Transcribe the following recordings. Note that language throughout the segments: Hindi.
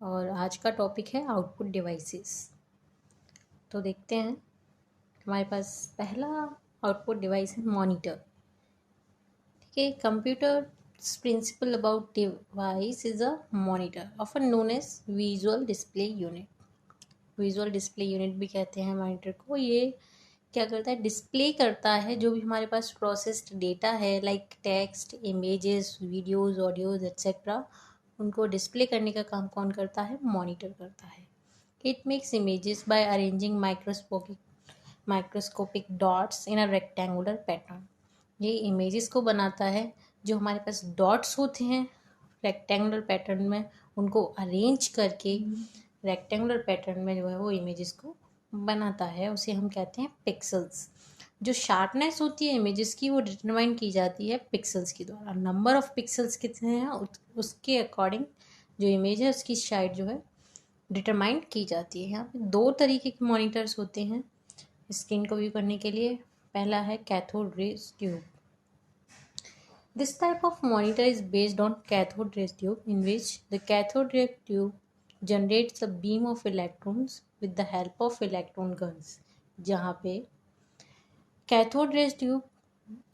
और आज का टॉपिक है आउटपुट डिवाइसेस। तो देखते हैं, हमारे पास पहला आउटपुट डिवाइस है मॉनिटर। ठीक है, computer principal about device is a monitor often known as visual display unit. Visual display unit भी कहते हैं मॉनिटर को। ये क्या करता है, डिस्प्ले करता है जो भी हमारे पास प्रोसेस्ड डेटा है, like text, images, videos, audios etcetera. उनको डिस्प्ले करने का काम कौन करता है? मॉनिटर करता है। It makes images bye arranging microscopic dots in a rectangular pattern. ये इमेजेस को बनाता है, जो हमारे पास डॉट्स होते हैं रेक्टेंगुलर पैटर्न में, उनको अरेंज करके रेक्टेंगुलर पैटर्न में जो है वो इमेजेस को बनाता है। उसे हम कहते हैं पिक्सल्स। जो शार्पनेस होती है इमेजेस की, वो डिटरमाइन की जाती है पिक्सल्स के द्वारा। नंबर ऑफ पिक्सल्स कितने हैं उसके अकॉर्डिंग जो इमेज है उसकी साइज जो है डिटरमाइन की जाती है। यहाँ पे दो तरीके के मॉनिटर्स होते हैं स्क्रीन को व्यू करने के लिए। पहला है cathode rays tube. This type of monitor is based on cathode ray tube, in which the cathode ray tube generates a beam of electrons with the help of electron guns। जहाँ पे कैथोड रे ट्यूब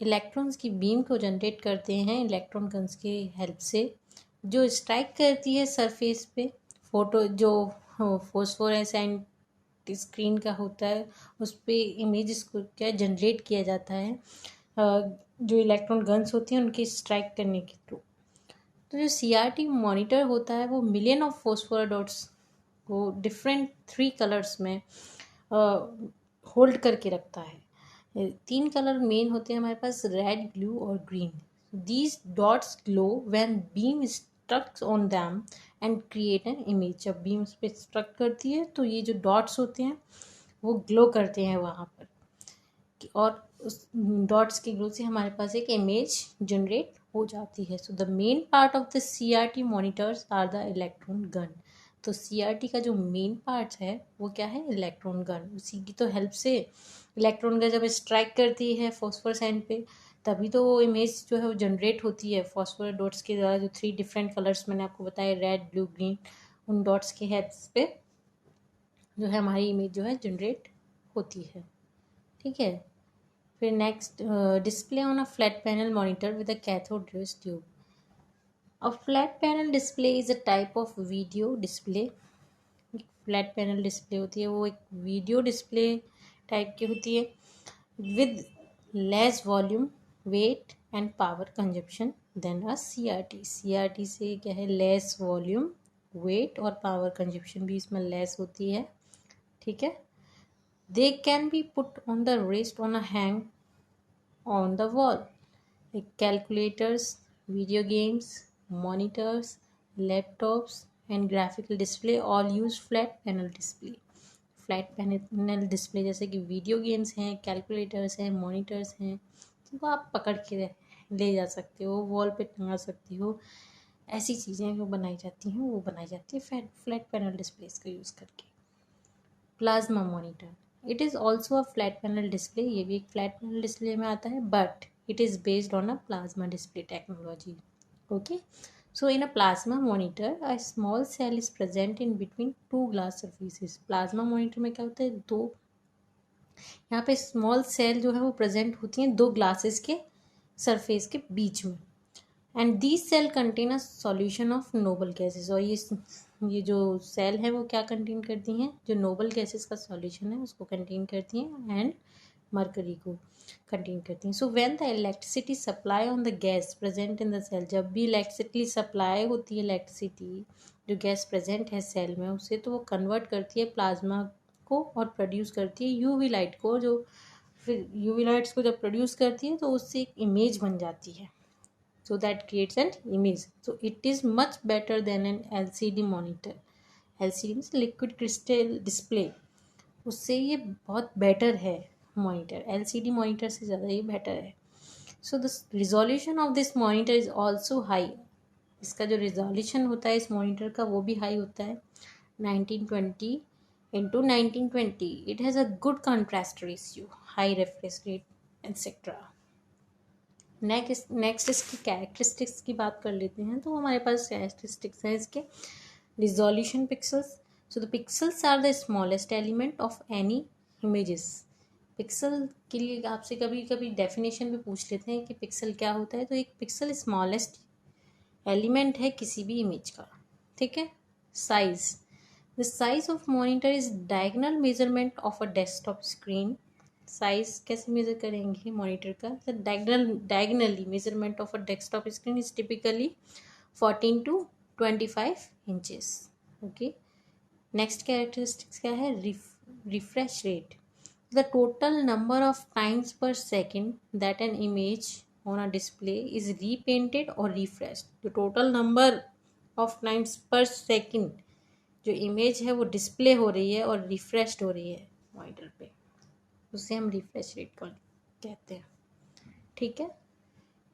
इलेक्ट्रॉन्स की बीम को जनरेट करते हैं इलेक्ट्रॉन गन्स की हेल्प से, जो स्ट्राइक करती है सरफेस पे। फोटो जो फोस्फोरेसेंट स्क्रीन का होता है उस पर इमेजेस को क्या जनरेट किया जाता है जो इलेक्ट्रॉन गन्स होती हैं उनकी स्ट्राइक करने के थ्रू। तो जो CRT मॉनिटर होता है वो मिलियन ऑफ फॉस्फोर डॉट्स को डिफरेंट 3 कलर्स में होल्ड करके रखता है। 3 कलर मेन होते हैं हमारे पास, रेड, ब्लू और green. These dots glow when beam strikes on them and create an image. जब बीम उस पर स्ट्रक करती है तो ये जो डॉट्स होते हैं वो ग्लो करते हैं वहाँ पर, और उस डॉट्स के ग्लो से हमारे पास एक इमेज जनरेट हो जाती है। So the main part of the CRT monitors are the electron gun. तो CRT का जो मेन पार्ट है वो क्या है? Electron gun. उसी की तो हेल्प से इलेक्ट्रॉन गन जब स्ट्राइक करती है फॉस्फोरेसेंट पे, तभी तो वो इमेज जो है वो जनरेट होती है फॉस्फोर डॉट्स के द्वारा। जो 3 डिफरेंट कलर्स मैंने आपको बताया, रेड, ब्लू, ग्रीन, उन डॉट्स के हेल्प पे जो है हमारी इमेज जो है जनरेट होती है। ठीक है, फिर next, display on a flat panel monitor with a cathode rays tube. A flat panel display is a type of video display. Flat panel display होती है वो एक वीडियो डिस्प्ले टाइप की होती है, with less volume, weight and power consumption than a CRT। CRT से क्या है, लेस वॉल्यूम, वेट और पावर कंजप्शन भी इसमें लेस होती है। ठीक है, they can be put on the rest on a hang on the wall, like calculators, video games, monitors, laptops and graphical display all use flat panel display। Flat panel display जैसे कि वीडियो गेम्स हैं, कैलकुलेटर्स हैं, मॉनिटर्स हैं, जिनको आप पकड़ के ले जा सकते हो, वॉल पे टंगा सकती हो। ऐसी चीज़ें जो बनाई जाती हैं वो बनाई जाती है फ्लैट पैनल डिस्प्लेस का यूज़ करके। Plasma monitor, it is also a flat panel display. ये भी एक फ्लैट पैनल डिस्प्ले में आता है, but it is based on a plasma display technology. Okay, so in a plasma monitor a small cell is present in between 2 glass surfaces. Plasma monitor में क्या होता है, यहाँ पे स्मॉल सेल जो है वो प्रेजेंट होती हैं 2 ग्लासेस के सरफेस के बीच में, and these cell contain a solution of noble gases. और ये जो सेल है वो क्या कंटेन करती हैं, जो नोबल गैसेस का सॉल्यूशन है उसको कंटेन करती हैं, एंड मरकरी को कंटेन करती हैं। So when the electricity supply on the gas present in the cell, जब भी इलेक्ट्रिसिटी सप्लाई होती है, इलेक्ट्रिसिटी जो गैस प्रेजेंट है सेल में, उसे तो वो कन्वर्ट करती है प्लाज्मा को और प्रोड्यूस करती है यूवी लाइट को। जो फिर यूवी लाइट्स को जब प्रोड्यूस करती है तो उससे एक इमेज बन जाती है, so that creates an image। So it is much better than an LCD monitor। LCD means liquid crystal display, उससे ये बहुत बेटर है मॉनिटर, LCD मॉनिटर से ज़्यादा ये बेटर है। So the resolution of this monitor is also high. इसका जो रिजोल्यूशन होता है इस मॉनिटर का वो भी हाई होता है, 1920 into 1920। It has a good contrast ratio, high refresh rate etcetera. Next इसकी कैरेक्टरिस्टिक्स की बात कर लेते हैं। तो हमारे पास कैरेक्टरिस्टिक्स हैं इसके, resolution pixels. So the pixels are the smallest element of any images. Pixel के लिए आपसे कभी कभी डेफिनेशन भी पूछ लेते हैं कि पिक्सल क्या होता है, तो एक पिक्सल स्मॉलेस्ट एलिमेंट है किसी भी इमेज का, ठीक है. Size, the size of monitor is diagonal measurement of a desktop screen. Size कैसे मेजर करेंगे मॉनिटर का? The diagonally measurement of a desktop screen is typically 14 to 25 inches. Okay. Next characteristics क्या है? Refresh rate, the total number of times per second that an image on a display is repainted और refresh. The total number of times per second जो इमेज है वो डिस्प्ले हो रही है और रिफ्रेश हो रही है मॉनिटर पे, उसे हम रिफ्रेश रेट कहते हैं, ठीक है.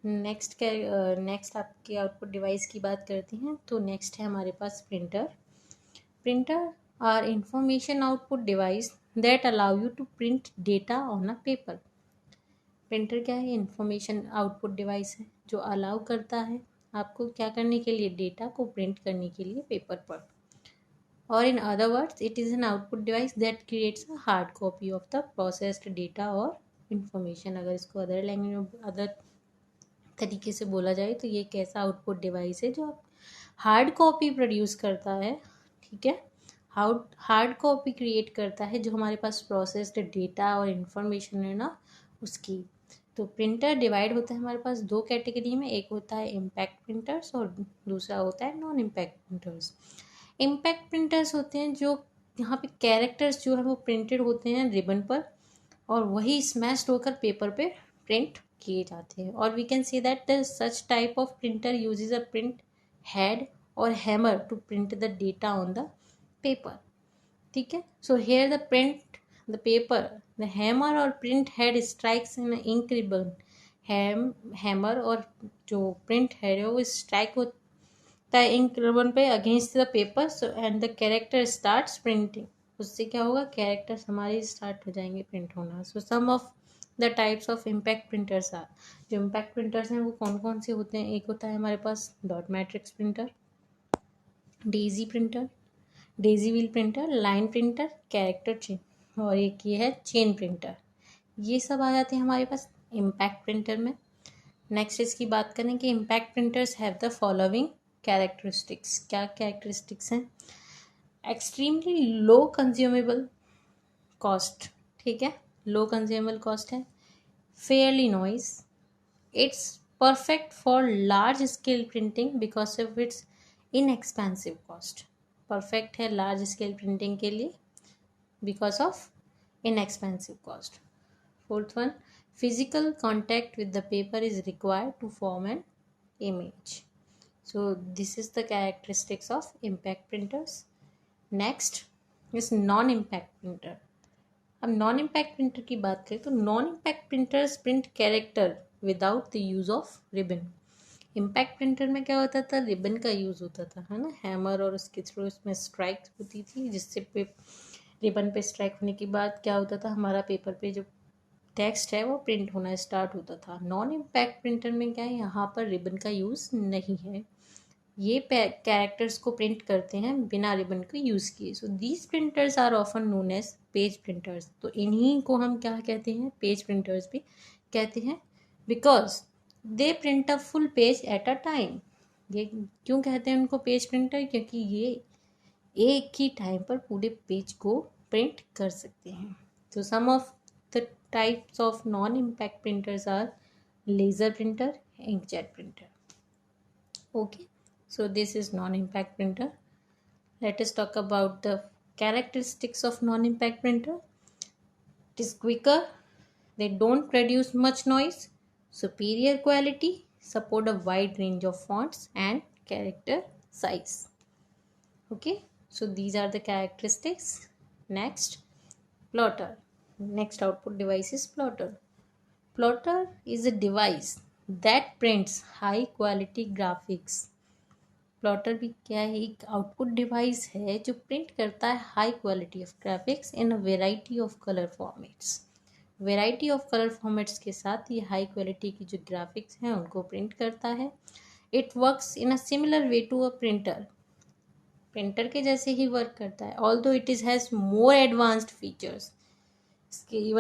नेक्स्ट आपके आउटपुट डिवाइस की बात करते हैं. तो नेक्स्ट है हमारे पास printer. Printer are information output device that allow you to print data on a paper. Printer क्या है? इंफॉर्मेशन आउटपुट डिवाइस है जो अलाउ करता है आपको क्या करने के लिए? डेटा को प्रिंट करने के लिए पेपर पर. और in other words it is an output device that creates a hard copy of the processed data और इंफॉर्मेशन. अगर इसको अदर लैंग्वेज में अदर तरीके से बोला जाए तो ये एक ऐसा आउटपुट डिवाइस है जो हार्ड कॉपी प्रोड्यूस करता है, ठीक है. हार्ड कॉपी क्रिएट करता है जो हमारे पास प्रोसेस्ड डेटा और इंफॉर्मेशन है ना उसकी. तो प्रिंटर डिवाइड होता है हमारे पास दो कैटेगरी में. एक होता है इम्पैक्ट प्रिंटर्स और दूसरा होता है non impact printers. Impact printers होते हैं जो यहाँ पे कैरेक्टर्स जो है वो प्रिंटेड होते हैं रिबन पर और वही स्मैश्ड होकर पेपर पे प्रिंट किए जाते हैं. और we can see that such type of printer uses a print head और hammer to print the data on the paper, ठीक है. So here the print the paper, the hammer और print head strikes in ink ribbon. Hammer और जो प्रिंट हेड है वो स्ट्राइक होता है इंक रिबन पे against the paper and the character starts printing. उससे क्या होगा? कैरेक्टर्स हमारे स्टार्ट हो जाएंगे प्रिंट होना. So some of the types of impact printers are, जो इम्पैक्ट प्रिंटर्स हैं वो कौन कौन से होते हैं? एक होता है हमारे पास dot matrix printer, daisy printer, daisy wheel printer, line printer, character chain, और एक ये है चेन प्रिंटर. ये सब आ जाते हैं हमारे पास इम्पैक्ट प्रिंटर में. नेक्स्ट इसकी बात करें कि impact printers have the following characteristics. क्या कैरेक्टरिस्टिक्स हैं? एक्सट्रीमली लो कंज्यूमेबल कॉस्ट, ठीक है, लो कंज्यूमेबल कॉस्ट है. Fairly noise, it's perfect for large scale printing because of its inexpensive cost. Perfect है लार्ज स्केल प्रिंटिंग के लिए because of inexpensive cost. Fourth one, physical contact with the paper is required to form an image. So this is the characteristics of impact printers. Next is non impact printer. अब नॉन इम्पैक्ट प्रिंटर की बात करें तो non impact printers print character without the use of ribbon. Impact printer में क्या होता था? रिबन का यूज़ होता था, है ना, हैमर और उसके थ्रू इसमें स्ट्राइक होती थी जिससे रिबन पे स्ट्राइक होने के बाद क्या होता था? हमारा पेपर पे जो टेक्स्ट है वो प्रिंट होना स्टार्ट होता था. नॉन इम्पैक्ट प्रिंटर में क्या है? यहाँ पर रिबन का यूज़ नहीं है. ये कैरेक्टर्स को प्रिंट करते हैं बिना रिबन को यूज़ किए. So these printers are often known as page printers. तो इन्हीं को हम क्या कहते हैं? पेज प्रिंटर्स भी कहते हैं because they print a full page at a time. ये क्यों कहते हैं उनको पेज प्रिंटर? क्योंकि ये एक ही टाइम पर पूरे पेज को प्रिंट कर सकते हैं. तो some of the types of non impact printers are laser printer, inkjet printer. Okay. So this is non-impact printer. Let us talk about the characteristics of non-impact printer. It is quicker, they don't produce much noise, superior quality, support a wide range of fonts and character size. Okay, so these are the characteristics. Next, plotter. Next output device is plotter. Plotter is a device that prints high quality graphics. Plotter भी क्या है? एक आउटपुट डिवाइस है जो प्रिंट करता है high quality of graphics in a variety of colour formats. Variety of colour formats के साथ ये हाई क्वालिटी की जो ग्राफिक्स हैं उनको प्रिंट करता है. It works in a similar way to a printer. Printer के जैसे ही वर्क करता है, although it is has more advanced features.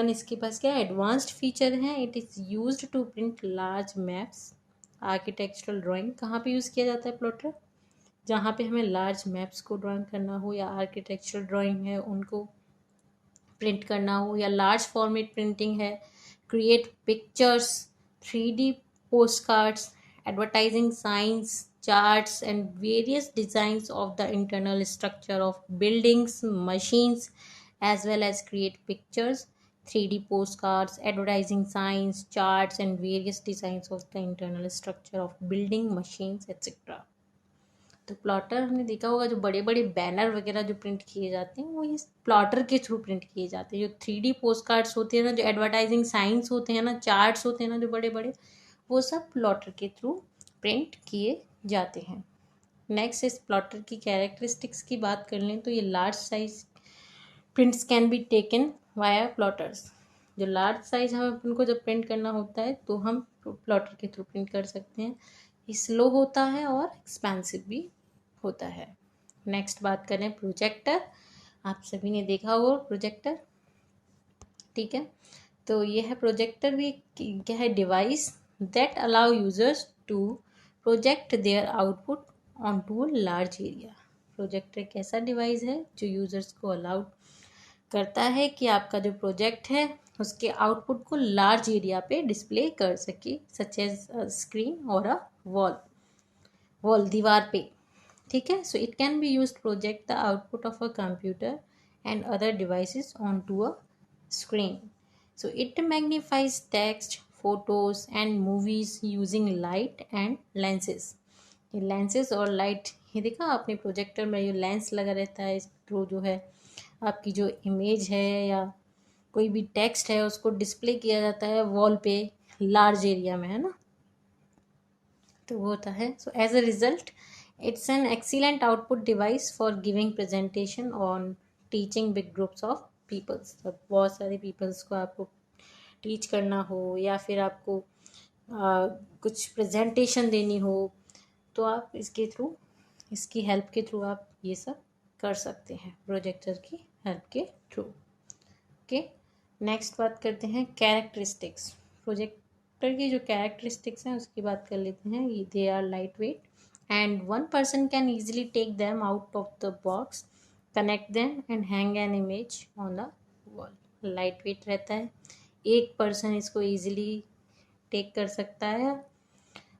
इसके पास क्या एडवांस्ड फीचर हैं। It is used to print large maps. Architectural drawing कहाँ पे यूज़ किया जाता है प्लॉटर? जहाँ पे हमें लार्ज मैप्स को ड्राइंग करना हो या आर्किटेक्चरल ड्राइंग है उनको प्रिंट करना हो, या लार्ज फॉर्मेट प्रिंटिंग है, create pictures, 3D post cards, advertising science, charts and various designs of the internal structure of buildings, machines, as well as create pictures, 3D postcards, advertising signs, charts, and various designs of the internal structure of building, machines, etc. तो प्लॉटर हमने देखा होगा, जो बड़े बड़े बैनर वगैरह जो प्रिंट किए जाते हैं वो इस प्लॉटर के थ्रू प्रिंट किए जाते हैं। जो 3D पोस्ट कार्ड्स होते हैं ना, जो एडवर्टाइजिंग साइंस होते हैं ना, चार्ट्स होते हैं ना जो बड़े बड़े, वो सब प्लॉटर के थ्रू प्रिंट किए जाते हैं। नेक्स्ट इस प्लॉटर की कैरेक्टरिस्टिक्स की बात कर लें तो ये large size prints can be taken via plotters. जो लार्ज साइज हमें उनको जब प्रिंट करना होता है तो हम प्लॉटर के थ्रू प्रिंट कर सकते हैं। ये स्लो होता है और एक्सपेंसिव भी होता है। नेक्स्ट बात करें प्रोजेक्टर। आप सभी ने देखा होगा प्रोजेक्टर, ठीक है। तो ये है प्रोजेक्टर भी क्या है, device that allow users to project their output on to large area. Projector एक ऐसा डिवाइस है जो यूजर्स को अलाउ करता है कि आपका जो प्रोजेक्ट है उसके आउटपुट को लार्ज एरिया पे डिस्प्ले कर सके, सच एज स्क्रीन और अ वॉल दीवार पे, ठीक है। So it can be use project the output of a computer and other devices on to a screen. So it magnifies text, photos and movies using light and lenses. ये लेंसेज और लाइट, ये देखा आपने प्रोजेक्टर में ये लेंस लगा रहता है, इस थ्रू जो है आपकी जो इमेज है या कोई भी टेक्स्ट है उसको डिस्प्ले किया जाता है वॉल पे लार्ज एरिया में, है ना। तो वो होता है। So as a result it's an excellent output device for giving presentation on teaching big groups of peoples. अब बहुत सारे पीपल्स को आपको टीच करना हो या फिर आपको कुछ प्रेजेंटेशन देनी हो तो आप इसकी हेल्प के थ्रू आप ये सब कर सकते हैं, प्रोजेक्टर की हेल्प के थ्रू। ओके, नेक्स्ट बात करते हैं कैरेक्टरिस्टिक्स। प्रोजेक्टर की जो कैरेक्टरिस्टिक्स हैं उसकी बात कर लेते हैं। They are light weight and one person can easily take them out of the box, connect them and hang an image on the wall. Light weight रहता है, एक पर्सन इसको ईजिली टेक कर सकता है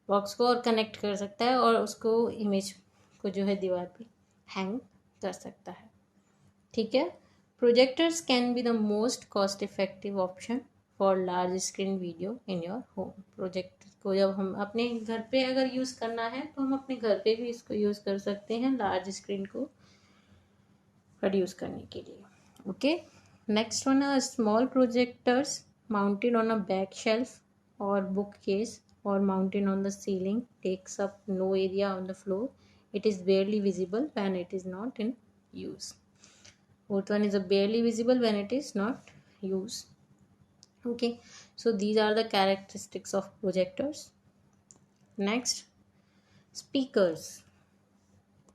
बॉक्स को और कनेक्ट कर सकता है और उसको इमेज को जो है दीवार पे हैंग कर सकता है, ठीक है। Projectors can be the most cost effective option for large screen video in your home. Projector को जब हम अपने घर पे अगर यूज़ करना है तो हम अपने घर पे भी इसको यूज़ कर सकते हैं लार्ज स्क्रीन को प्रोड्यूस करने के लिए। ओके, नेक्स्ट वन है small projectors mounted on a back shelf और book case or mounted on the ceiling takes up no area on the floor. It is barely visible when it is not in use. Fourth one is a barely visible when it is not used. Okay, so these are the characteristics of projectors. Next, speakers.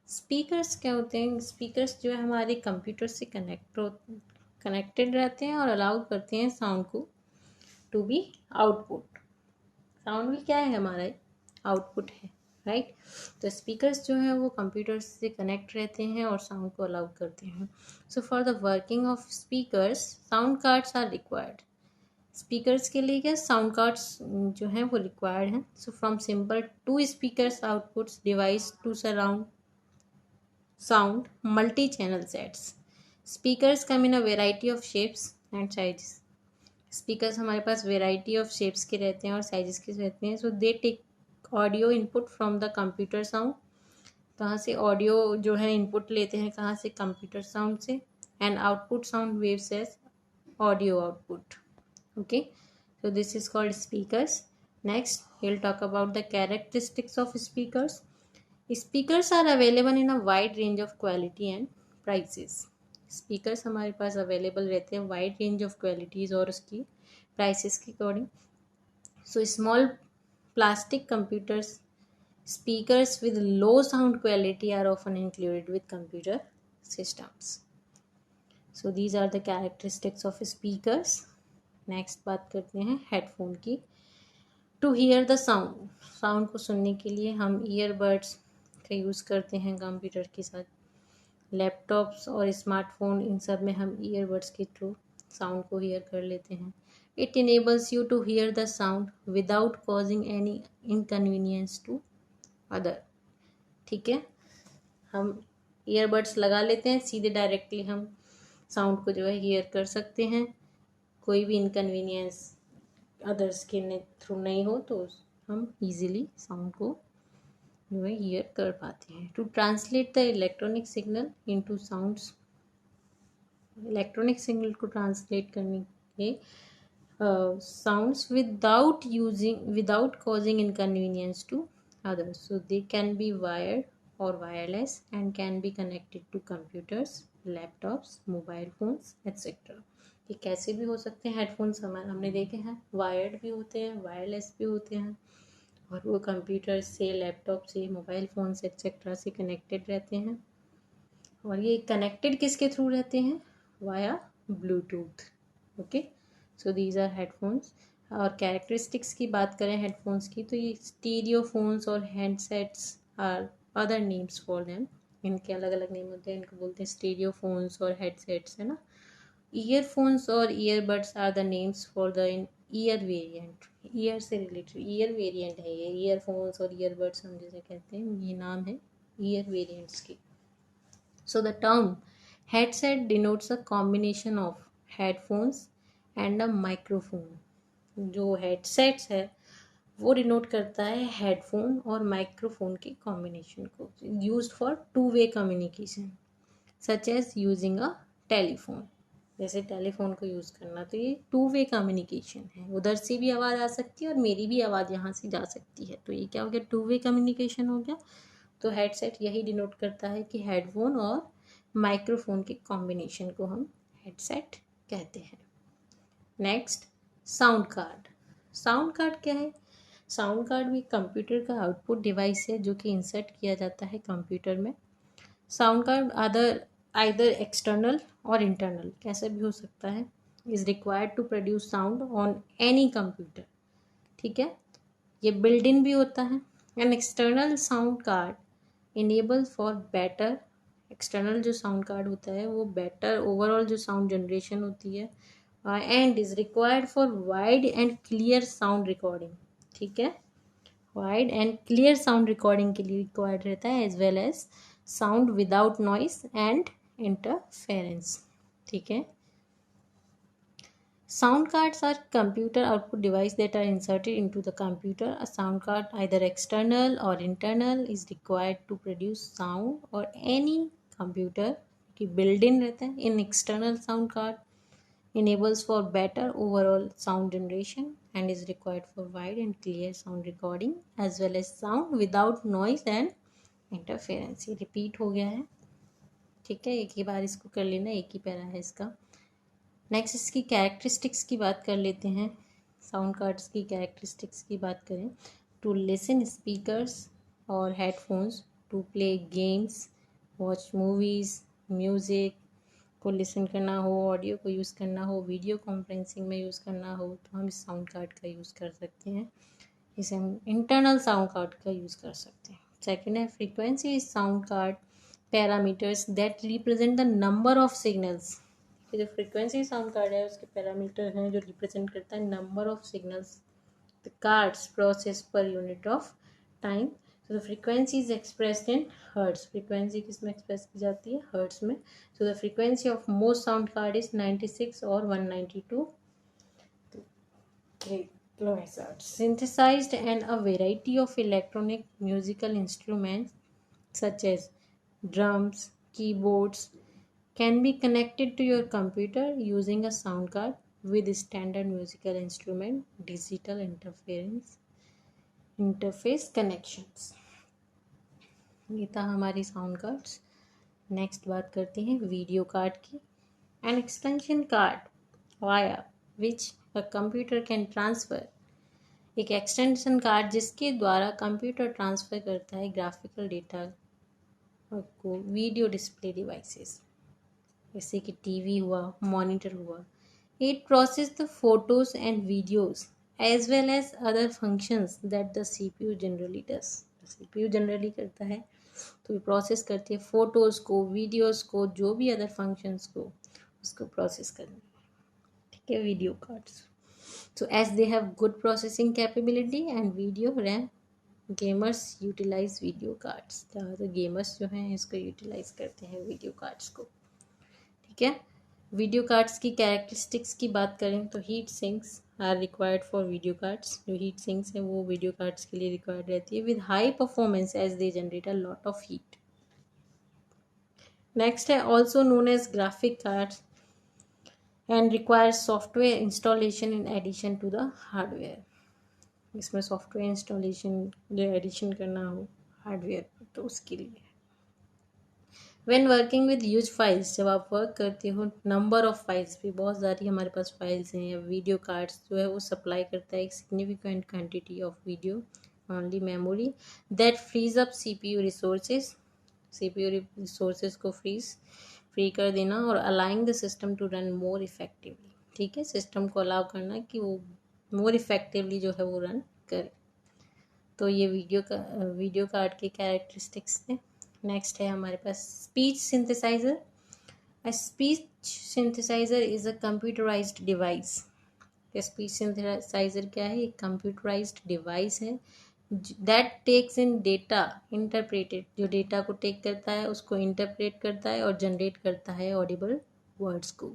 Speakers क्या होते हैं? स्पीकर्स जो है हमारे कंप्यूटर से कनेक्टेड रहते हैं और अलाउ करते हैं साउंड को टू बी आउटपुट। साउंड भी क्या है, हमारा आउटपुट है, राइट। तो स्पीकर्स जो है वो कंप्यूटर्स से कनेक्ट रहते हैं और साउंड को अलाउ करते हैं। So for the working of speakers sound cards are required. Speakers के लिए क्या साउंड कार्ड्स जो हैं वो रिक्वायर्ड हैं। So from simple to speakers outputs device to surround sound multi channel sets. Speakers come in a variety of shapes and sizes. Speakers हमारे पास वेराइटी ऑफ शेप्स के रहते हैं और साइजेस के रहते हैं। So they take audio input from the computer sound. कहाँ से ऑडियो जो है इनपुट लेते हैं, कहाँ से, कंप्यूटर साउंड से, and output sound waves as audio output. Okay, so this is called speakers. Next we'll talk about the characteristics of speakers. Speakers are available in a wide range of quality and prices. Speakers हमारे पास अवेलेबल रहते हैं वाइड रेंज ऑफ क्वालिटीज़ और उसकी प्राइसेस के according. So small plastic computers Speakers with low sound quality are often included with computer systems. So these are the characteristics of speakers. Next बात करते हैं हेडफोन की. To hear the sound, sound को सुनने के लिए हम ईयरबड्स का यूज़ करते हैं कंप्यूटर के साथ. लैपटॉप्स और स्मार्टफोन, इन सब में हम ईयरबड्स के थ्रू साउंड को हियर कर लेते हैं. It enables you to hear the sound without causing any inconvenience to other. ठीक है, हम ईयरबड्स लगा लेते हैं, सीधे डायरेक्टली हम साउंड को जो है हियर कर सकते हैं. कोई भी इनकन्वीनियंस अदर्स के थ्रू नहीं हो तो हम इजीली साउंड को जो है हियर कर पाते हैं. To translate the electronic signal into sounds, electronic signal को ट्रांसलेट करने के sounds without causing inconvenience to others. So they can be wired or wireless and can be connected to computers, laptops, mobile phones, etc. ये कैसे भी हो सकते हैं. हेडफोन्स हमने देखे हैं वायर्ड भी होते हैं, वायरलेस भी होते हैं, और वो कंप्यूटर से, लैपटॉप से, मोबाइल फ़ोन्स एक्सेट्रा से कनेक्टेड रहते हैं. और ये कनेक्टेड किसके थ्रू रहते हैं? Via bluetooth. Okay, so these are headphones. और कैरेक्टरिस्टिक्स की बात करें हेडफोन्स की, तो ये स्टीरियोफोन्स और handsets are other names for them. इनके अलग अलग नेम होते हैं, इनको बोलते हैं स्टीरियोफोन्स और हेडसेट्स, है ना. ईयरफोन्स और earbuds are the names for the ear variant. Ear से रिलेटेड ईयर वेरिएंट है ये. ईयरफोन्स और ईयरबड्स हम जैसे कहते हैं, ये नाम है ईयर वेरिएंट्स की. So the term headset denotes a combination of headphones and a microphone. जो headsets है वो डिनोट करता है हेडफोन और माइक्रोफोन के कॉम्बिनेशन को. Used for two way communication such as using a telephone. जैसे टेलीफोन को यूज़ करना, तो ये टू वे कम्युनिकेशन है. उधर से भी आवाज़ आ सकती है और मेरी भी आवाज़ यहाँ से जा सकती है, तो ये क्या हो गया? टू वे कम्युनिकेशन हो गया. तो हेडसेट यही डिनोट करता है कि हेडफोन और माइक्रोफोन के कॉम्बिनेशन को हम हेडसेट कहते हैं. Next, sound card. Sound card क्या है? साउंड कार्ड भी कंप्यूटर का आउटपुट डिवाइस है जो कि इंसर्ट किया जाता है कंप्यूटर में. साउंड कार्ड आइदर एक्सटर्नल और इंटरनल, कैसे भी हो सकता है, is required to produce sound on any computer. ठीक है, ये बिल्ड इन भी होता है. An external sound card enable for better, external जो साउंड कार्ड होता है वो बेटर ओवरऑल जो साउंड जनरेशन होती है, and is required for wide and clear sound recording. ठीक है, wide and clear sound recording के लिए रिक्वायर्ड रहता है, as well as sound without noise and interference. ठीक है. Sound cards are computer output device that are inserted into the computer. A sound card, either external or internal, is required to produce sound or any computer की built-in रहता है. In external sound card enables for better overall sound generation and is required for wide and clear sound recording as well as sound without noise and interference. ये repeat हो गया है. ठीक है, एक ही बार इसको कर लेना, एक ही पैरा है इसका. नेक्स्ट, इसकी कैरेक्टरिस्टिक्स की बात कर लेते हैं. साउंड कार्ड्स की कैरेक्टरिस्टिक्स की बात करें, टू लिसन स्पीकर्स और headphones, to play games, watch movies, music को लिसन करना हो, ऑडियो को यूज़ करना हो, वीडियो कॉन्फ्रेंसिंग में यूज़ करना हो, तो हम इस साउंड कार्ड का यूज़ कर सकते हैं. इसे हम इंटरनल साउंड कार्ड का यूज़ कर सकते हैं. सेकेंड है frequency sound card parameters that represent the number of signals. जो फ्रीक्वेंसी साउंड कार्ड है उसके पैरामीटर हैं जो रिप्रेजेंट करता है number of signals the cards process per unit of time. So the frequency is expressed in hertz. Frequency किस में एक्सप्रेस की जाती है? हर्ट्स में. So the frequency of most sound card is 96 और 192 kilohertz. Synthesized and a variety of electronic musical instruments such as drums, keyboards can be connected to your computer using a sound card with standard musical instrument digital interface connections. ये था हमारी साउंड कार्ड्स. नेक्स्ट बात करते हैं वीडियो कार्ड की. An extension card via which a computer can transfer एक एक्सटेंशन कार्ड जिसके द्वारा कंप्यूटर ट्रांसफ़र करता है ग्राफिकल डेटा को वीडियो डिस्प्ले डिवाइसेस, जैसे कि टीवी हुआ, मॉनिटर हुआ. It process the photos and videos as well as other functions that the CPU generally does. CPU generally करता है, तो ये प्रोसेस करती है फोटोज़ को, वीडियोज़ को, जो भी अदर फंक्शंस को, उसको प्रोसेस करना है. ठीक है, video cards. So as they have good processing capability and video RAM, gamers utilize video cards. तो गेमर्स जो हैं इसको यूटिलाइज करते हैं वीडियो कार्ड्स को. ठीक है, वीडियो कार्ड्स की कैरेक्टरिस्टिक्स की बात करें तो heat sinks are required for video cards. जो हीट सिंक्स हैं वो वीडियो कार्ड्स के लिए रिक्वायर्ड रहती है with high performance as they generate a lot of heat. Next है also known as graphic cards and requires software installation in addition to the hardware. इसमें सॉफ्टवेयर इंस्टॉलेशन जो एडिशन करना हो हार्डवेयर तो उसके लिए. When working with huge files, जब आप वर्क करते हो नंबर ऑफ फाइल्स भी बहुत सारी हमारे पास फाइल्स हैं, या वीडियो कार्ड्स जो है वो सप्लाई करता है एक significant quantity of video only memory that frees up CPU resources. CPU resources को फ्री कर देना और allowing the system to run more effectively. ठीक है, सिस्टम को अलाउ करना कि वो मोर इफेक्टिवली जो है वो रन करे. तो ये वीडियो कार्ड के कैरेक्टरिस्टिक्स थे. नेक्स्ट है हमारे पास speech synthesiser. A speech synthesiser is a computerised device. Speech synthesiser क्या है? एक कंप्यूटराइज्ड डिवाइस है that takes in data interpreted. जो डेटा को टेक करता है उसको इंटरप्रेट करता है और जनरेट करता है ऑडिबल वर्ड्स को.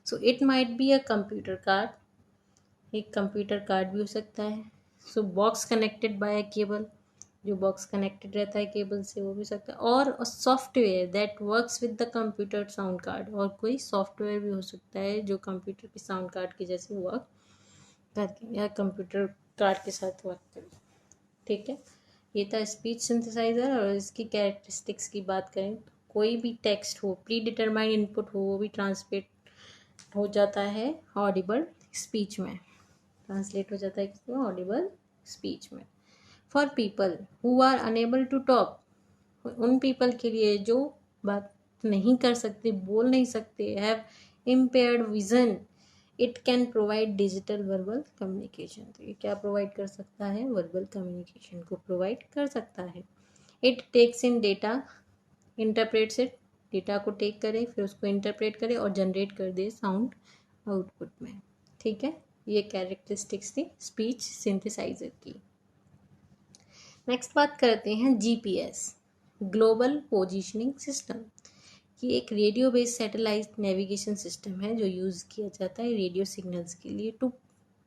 So it might be a computer card. एक कंप्यूटर कार्ड भी हो सकता है. सो box connected by a cable, जो बॉक्स कनेक्टेड रहता है केबल से वो भी हो सकता है. और software that works with the computer sound card. और कोई सॉफ्टवेयर भी हो सकता है जो कंप्यूटर के साउंड कार्ड के जैसे वर्क करके या कंप्यूटर कार्ड के साथ वर्क करे. ठीक है, ये था स्पीच सिंथेसाइजर. और इसकी कैरेक्टरिस्टिक्स की बात करें तो कोई भी टेक्स्ट हो, प्री डिटरमाइंड इनपुट हो, वो भी ट्रांसलेट हो जाता है ऑडिबल स्पीच में. ट्रांसलेट हो जाता है किसमें? ऑडिबल स्पीच में. For people who are unable to talk, उन पीपल के लिए जो बात नहीं कर सकते, बोल नहीं सकते, have impaired vision, it can provide digital verbal communication. तो ये क्या प्रोवाइड कर सकता है? वर्बल कम्युनिकेशन को प्रोवाइड कर सकता है. It takes in data, interprets it. Data को टेक करे, फिर उसको इंटरप्रेट करे और जनरेट कर दे साउंड आउटपुट में. ठीक है, ये कैरेक्टरिस्टिक्स थी स्पीच सिंथेसाइजर की. नेक्स्ट बात करते हैं जीपीएस, ग्लोबल पोजीशनिंग सिस्टम. ये एक radio based satellite navigation system है जो यूज़ किया जाता है रेडियो सिग्नल्स के लिए to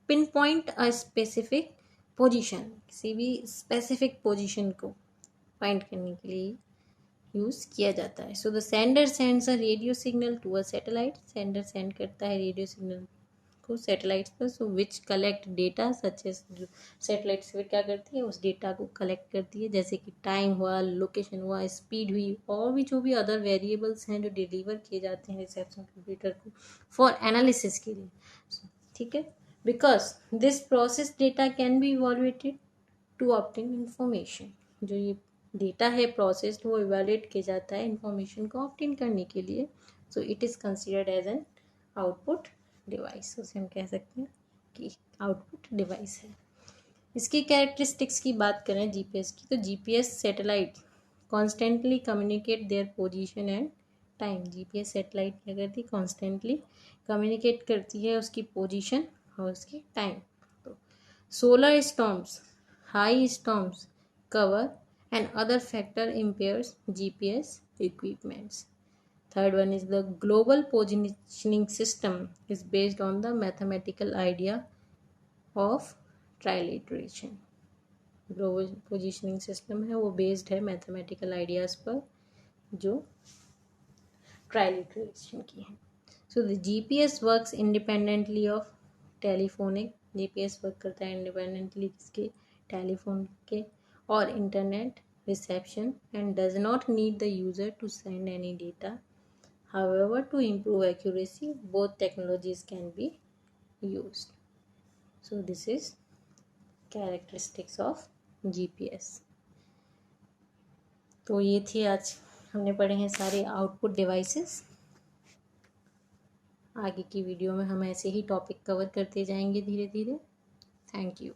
pinpoint a specific position. किसी भी स्पेसिफिक पोजीशन को फाइंड करने के लिए यूज़ किया जाता है. So the sender sends a radio signal to a satellite. Sender send करता है रेडियो सिग्नल को सैटेलाइट्स पर. So which collect data such as. जो सैटेलाइट्स फिर क्या करती है? उस डेटा को कलेक्ट करती है, जैसे कि टाइम हुआ, लोकेशन हुआ, स्पीड हुई, और भी जो भी अदर वेरिएबल्स हैं जो डिलीवर किए जाते हैं रिसेप्शन कंप्यूटर को फॉर एनालिसिस के लिए. ठीक है, because this process data can be evaluated to obtain information. जो ये डेटा है प्रोसेस्ड, वो इवैल्यूएट किया जाता है इंफॉर्मेशन को ऑब्टेन करने के लिए. So it is considered as an output device. उसे हम कह सकते हैं कि आउटपुट डिवाइस है. इसकी कैरेक्टरिस्टिक्स की बात करें जीपीएस की, तो GPS satellite constantly communicate their position and time. GPS satellite क्या करती है? कॉन्स्टेंटली कम्युनिकेट करती है उसकी पोजीशन और उसकी टाइम. तो solar storms, high storms, cover and other factor impairs GPS equipments. Third one is the global positioning system is based on the mathematical idea of trilateration. Global positioning system है वो बेस्ड है मैथमेटिकल आइडियाज़ पर जो ट्राइलिट्रेशन की है. So the GPS works independently of telephonic. GPS work करता है इंडिपेंडेंटली किसके? टेलीफोन के और internet reception and does not need the user to send any data. However, to improve accuracy, both technologies can be used. So this is characteristics of GPS. तो ये थी, आज हमने पढ़े हैं सारे आउटपुट डिवाइसेस। आगे की वीडियो में हम ऐसे ही टॉपिक कवर करते जाएंगे धीरे धीरे। Thank you.